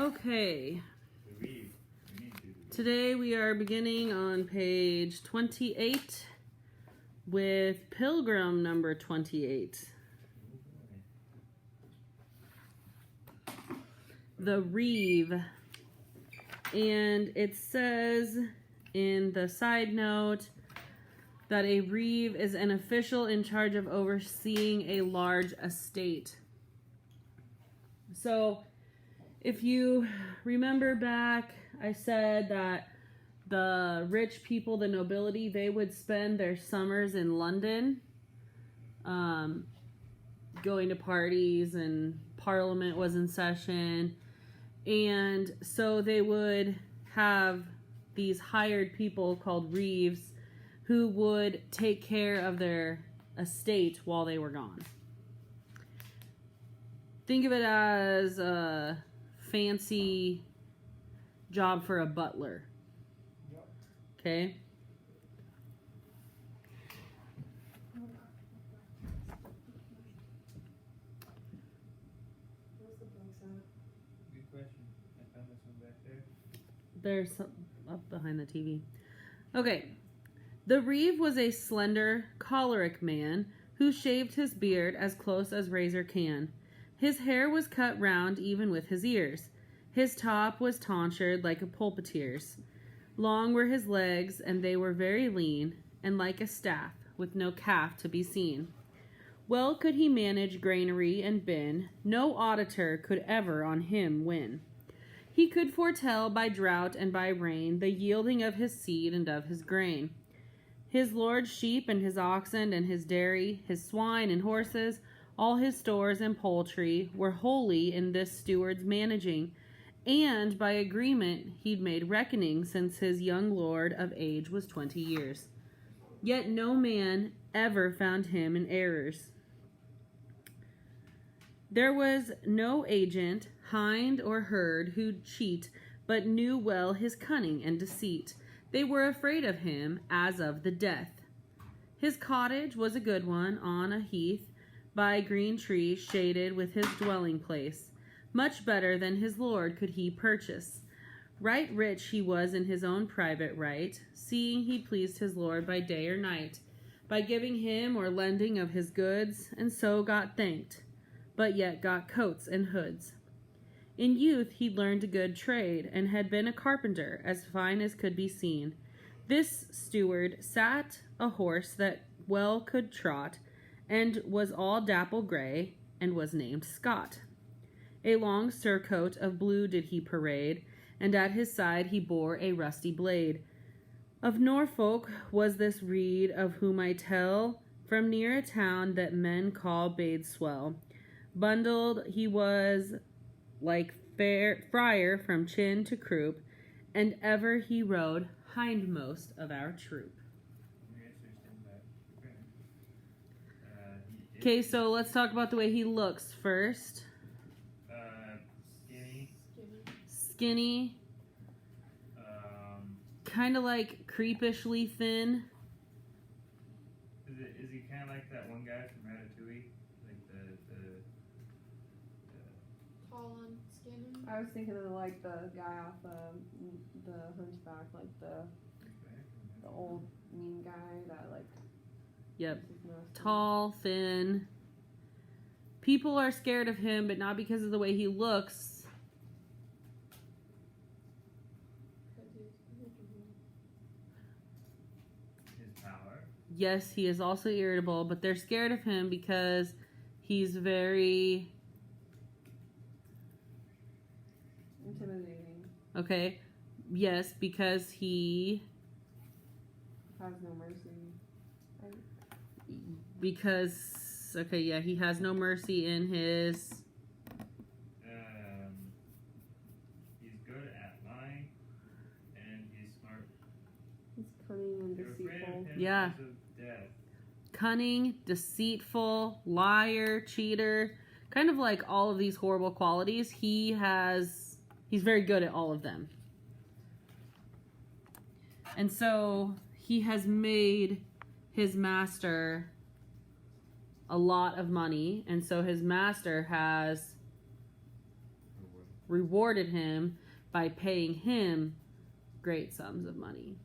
Okay. Today we are beginning on page 28 with Pilgrim number 28. The Reeve. And it says in the side note that a Reeve is an official in charge of overseeing a large estate. So, if you remember back, I said that the rich people, the nobility, they would spend their summers in London, going to parties, and Parliament was in session. And so they would have these hired people called Reeves who would take care of their estate while they were gone. Think of it as a fancy job for a butler. Okay? Good question. I found this one back there. There's some up behind the TV. Okay. The Reeve was a slender, choleric man who shaved his beard as close as razor can. His hair was cut round even with his ears. His top was tonsured like a pulpiteer's. Long were his legs, and they were very lean, and like a staff, with no calf to be seen. Well could he manage granary and bin, no auditor could ever on him win. He could foretell by drought and by rain the yielding of his seed and of his grain. His lord's sheep and his oxen and his dairy, his swine and horses, all his stores and poultry were wholly in this steward's managing, and by agreement he'd made reckoning since his young lord of age was 20 years. Yet no man ever found him in errors. There was no agent, hind or herd, who'd cheat, but knew well his cunning and deceit. They were afraid of him as of the death. His cottage was a good one on a heath, by green trees shaded with his dwelling place. Much better than his lord could he purchase. Right rich he was in his own private right, seeing he pleased his lord by day or night, by giving him or lending of his goods, and so got thanked, but yet got coats and hoods. In youth he'd learned a good trade, and had been a carpenter, as fine as could be seen. This steward sat a horse that well could trot, and was all dapple gray, and was named Scott. A long surcoat of blue did he parade, and at his side he bore a rusty blade. Of Norfolk was this reed, of whom I tell, from near a town that men call Badeswell. Bundled he was like friar from chin to croup, and ever he rode hindmost of our troop. Okay, so let's talk about the way he looks first. Skinny. Kind of like creepishly thin. Is he kind of like that one guy from Ratatouille? Like the tall and skinny? I was thinking of like the guy off the Hunchback, like the old mean guy that like. Yep. Tall, thin. People are scared of him, but not because of the way he looks. his power. Yes, he is also irritable, but they're scared of him because he's very intimidating. Okay. Yes, because he Has no mercy. he has no mercy in his. He's good at lying, and he's smart. He's cunning and You're afraid deceitful. of him Yeah. because of death. Cunning, deceitful, liar, cheater, kind of like all of these horrible qualities. He's very good at all of them. And so he has made his master a lot of money, and so his master has rewarded him by paying him great sums of money.